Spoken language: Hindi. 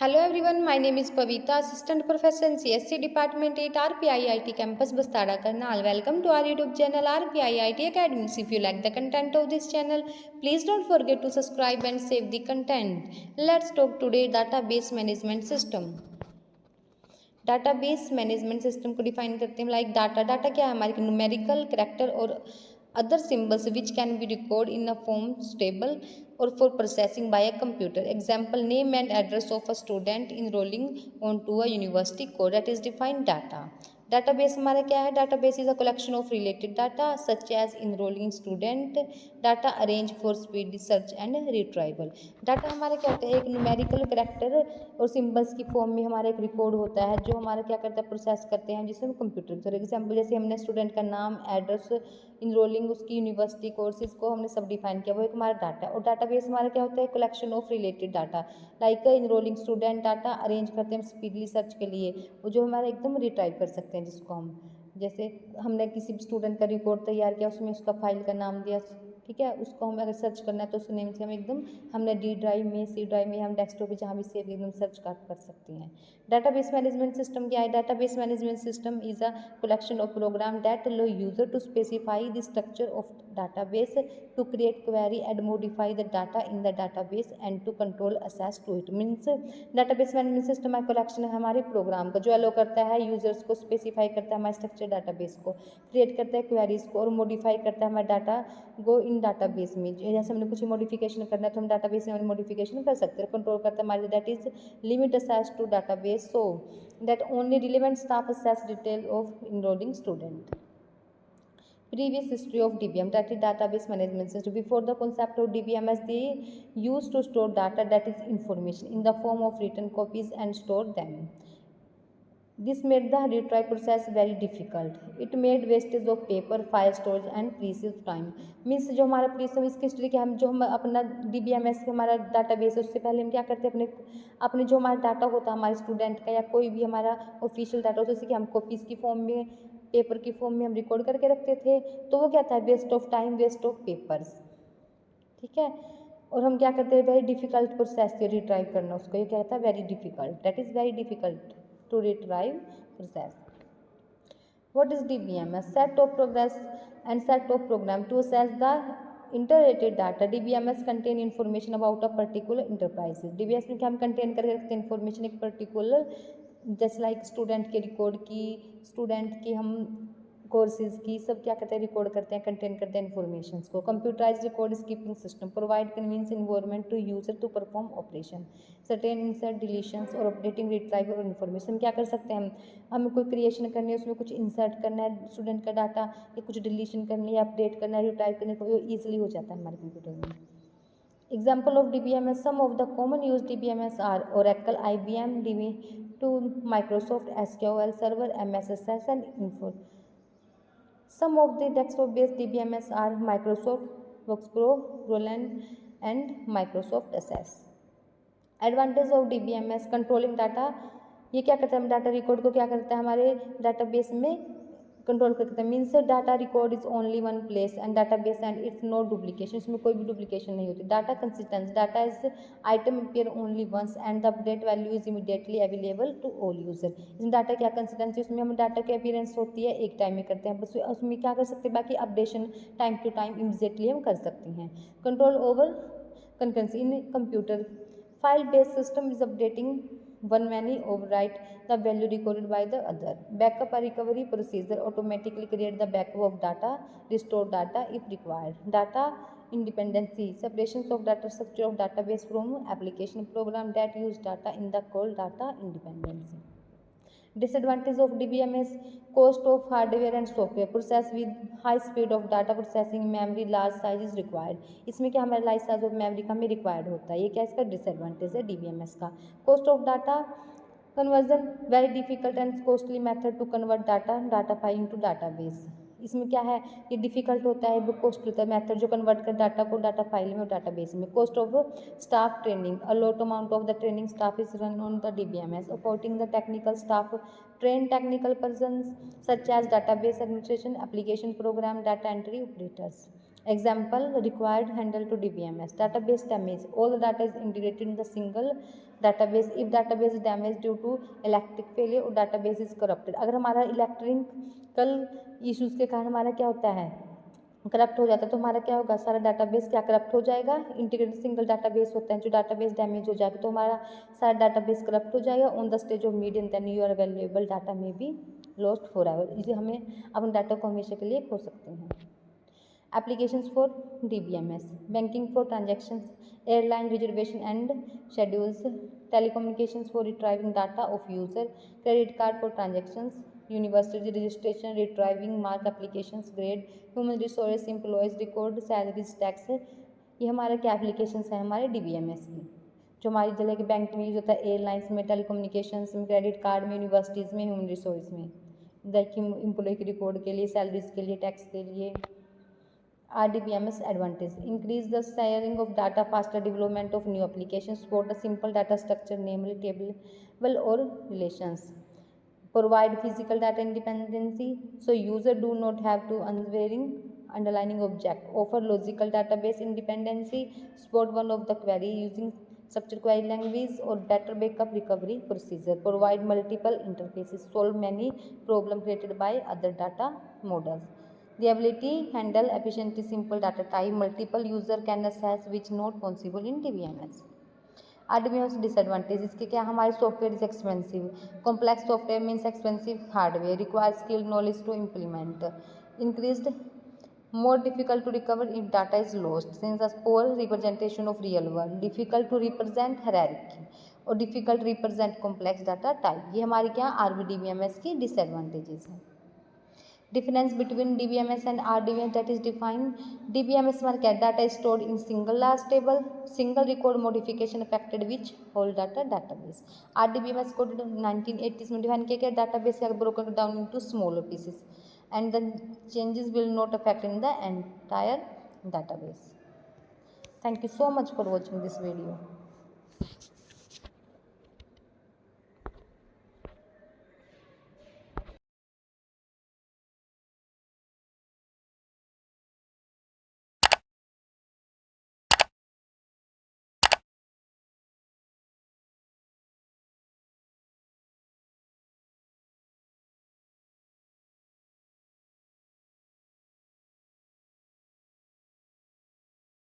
Hello everyone, my name is Pavita, Assistant Professor in CSC Department 8 RPIIT Campus Bastada Karnal. Welcome to our YouTube channel RPIIT Academics. If you like the content of this channel, please don't forget to subscribe and save the content. Let's talk today database management system. Database management system को डिफाइन करते हैं लाइक डाटा क्या है हमारे न्यूमेरिकल कैरेक्टर और other symbols which can be record in a form stable और for processing by a computer. Example name and address of a student enrolling on to a university code that is defined data. Database हमारा क्या है? Database is a collection of related data such as enrolling student data arrange for speed search and retrieval. Data हमारा क्या होता है? एक न्यूमेरिकल कैरेक्टर और सिंबल्स की फॉर्म में हमारा एक रिकॉर्ड होता है जो हमारा क्या करता है? प्रोसेस करते हैं जिसे हम कंप्यूटर. फॉर एग्जाम्पल जैसे हमने स्टूडेंट का नाम, एड्रेस, इनरोलिंग, उसकी यूनिवर्सिटी, कोर्सेज को हमने सब डिफाइन किया, वो एक हमारा डाटा है. और डाटाबेस हमारा क्या होता है? Collection of related data like enrolling student data arrange करते हैं हम स्पीडली सर्च के लिए, वो जो हमारा एकदम रिट्राइव कर सकते हैं जिसको हम, जैसे हमने किसी स्टूडेंट का रिपोर्ट तैयार किया, उसमें उसका फाइल का नाम दिया, ठीक है, उसको हम अगर सर्च करना है तो उस नेम से हम एकदम हमने डी ड्राइव में, सी ड्राइव में, हम डेस्कटॉप पे जहाँ भी सेव एकदम सर्च कर सकते हैं. डाटाबेस मैनेजमेंट सिस्टम क्या है? Database management system is a collection of programme that allow user to specify the structure of database to create query and modify the data in the database and to control access to it. Means database management system है कलेक्शन है हमारे प्रोग्राम का जो अलो करता है यूजर्स को, स्पेसिफाई करता है हमारे स्ट्रक्चर डाटाबेस को, क्रिएट करता है क्वेरीज को और मॉडिफाई करता है हमारे डाटा को इन डाटाबेस में. जैसे हमने कुछ मॉडिफिकेशन करना है तो हम डाटाबेस में मॉडिफिकेशन कर सकते हैं. कंट्रोल करता है हमारे that is limit access to database so that only relevant staff access detail of enrolling student. Previous history of DBM, that is database management system. Before the concept of DBMS, they used to store data, that is information, in the form of written copies and store them. This made the retrieve process very difficult. It made wastage of paper, file storage and precious time. Means जो हमारा प्रीवियस इसकी हिस्ट्री क्या है, जो हम अपना DBMS का हमारा डाटाबेस है उससे पहले हम क्या करते हैं अपने जो हमारा डाटा होता है हमारे स्टूडेंट का या कोई भी हमारा ऑफिशियल डाटा होता है जैसे कि हम कॉपीज़ की फॉर्म में, पेपर की फॉर्म में हम रिकॉर्ड करके रखते थे, तो वो क्या था? Waste of time, waste of papers, ठीक है. और हम क्या करते हैं? वेरी डिफिकल्ट प्रोसेस से रिट्राइव करना उसको, ये क्या था? Very difficult, that is very difficult to retrieve process. What is DBMS? Set of progress and set of program to access the interrelated data. DBMS contain information about a particular enterprise. DBMS में क्या हम कंटेन करके रखते हैं? इन्फॉर्मेशन एक पर्टिकुलर, जैसे लाइक स्टूडेंट के रिकॉर्ड की, स्टूडेंट की हम कोर्सेज की, सब क्या करते हैं? रिकॉर्ड करते हैं, कंटेन करते हैं इन्फॉर्मेशन को. Computerise record keeping system provide convenience environment to user to perform operation certain insert deletions और अपडेटिंग रिट्राइव और इन्फॉर्मेशन. क्या कर सकते हैं हम? हमें कोई क्रिएशन करनी है, उसमें कुछ इंसर्ट करना है स्टूडेंट का डाटा, या कुछ डिलीशन करनी है, अपडेट करना है, रिट्राइव करने को ईजिली हो जाता है हमारे कंप्यूटर में. Example of DBMS, some of the common used DBMS are Oracle, IBM, DB2, Microsoft SQL Server, MSSS and Info. Some of the desktop-based DBMS are Microsoft Workspro, Roland and Microsoft Access. Advantage of DBMS, controlling data. ये क्या करता है? हम डाटा रिकॉर्ड को क्या करता है? हमारे डाटाबेस में कंट्रोल करता है. Means data record is only one place and database and it's no duplication. इसमें कोई भी डुप्लीकेशन नहीं होती. Data consistence, data is item appear only once and the update value is immediately available to all user. इसमें डाटा क्या कंसिस्टेंसी, उसमें हम डाटा की अपीयरेंस होती है एक टाइम में करते हैं, बस उसमें क्या कर सकते हैं? बाकी updation time to time immediately हम कर सकते हैं. Control over concurrency in computer file-based system is updating one many overwrite the value recorded by the other. Backup or recovery procedure automatically create the backup of data, restore data if required. Data independency, separations of data structure of database from application program that use data in the called data independency. Disadvantage of DBMS, cost of hardware and software, process with high speed of data processing, memory large size is required. इसमें क्या हमारा large size of memory का हमें required होता है, ये क्या इसका disadvantage है DBMS का. Cost of data conversion, very difficult and costly method to convert data file into database. इसमें क्या है? ये डिफिकल्ट होता है, वो कॉस्ट होता है मेथड जो कन्वर्ट कर डाटा को डाटा फाइल में और डाटाबेस में. Cost of staff training, a lot amount of the training staff is run on the DBMS. Supporting the technical staff, train technical persons such as database administration, application program, data entry operators. Example, required handle to DBMS. Database damage. All the data is integrated in the single database. If database is damaged due to electric failure or database is corrupted. अगर हमारा इलेक्ट्रिकल इश्यूज के कारण हमारा क्या होता है, करप्ट हो जाता है, तो हमारा क्या होगा, सारा डाटाबेस क्या करप्ट हो जाएगा। इंटीग्रेटेड सिंगल डाटाबेस होता है, जो डाटाबेस डैमेज हो जाएगा तो हमारा सारा डाटाबेस करप्ट हो जाएगा। On the stage of medium then your valuable data में बी लॉस्ट फॉरएवर। इसलिए हमें अपने डाटा को हमेशा के लिए खो सकते हैं। Applications for DBMS: banking for transactions, airline reservation and schedules, telecommunications for retrieving data of user, credit card for transactions, university registration, retrieving mark applications, grade, human resource employees record salaries, tax। ये हमारे क्या एप्लीकेशंस हैं हमारे DBMS की, जो हमारी जगह के बैंक में यूज होता है, एयरलाइंस में, टेलीकम्युनिकेशंस में, क्रेडिट कार्ड में, यूनिवर्सिटीज़ में, ह्यूमन रिसोर्स में, लाइक एम्प्लॉय की रिकॉर्ड के लिए, सैलरीज के लिए, टैक्स के लिए। RDBMS advantage: increase the sharing of data, faster development of new applications, support a simple data structure, namely table or relations, provide physical data independency, so user do not have to unwavering underlining object, offer logical database independency, support one of the query using structured query language or better backup recovery procedure, provide multiple interfaces, solve many problems created by other data models. The ability handle efficiently simple data type, multiple user can access which not possible in DBMS. RDBMS disadvantage: इसके क्या, हमारे software is expensive, complex software means expensive hardware, require skill knowledge to implement, increased more difficult to recover if data is lost, since a poor representation of real world, difficult to represent hierarchy और difficult to represent complex data type। ये हमारी क्या RDBMS की disadvantages हैं। Difference between DBMS and RDBMS that is defined: DBMS हमारा क्या, data is stored in single large table, single record modification affected which whole data database। RDBMS को 1980s में डिफाइन किया गया, database है broken down into smaller pieces and the changes will not affect in the entire database। Thank you so much for watching this video.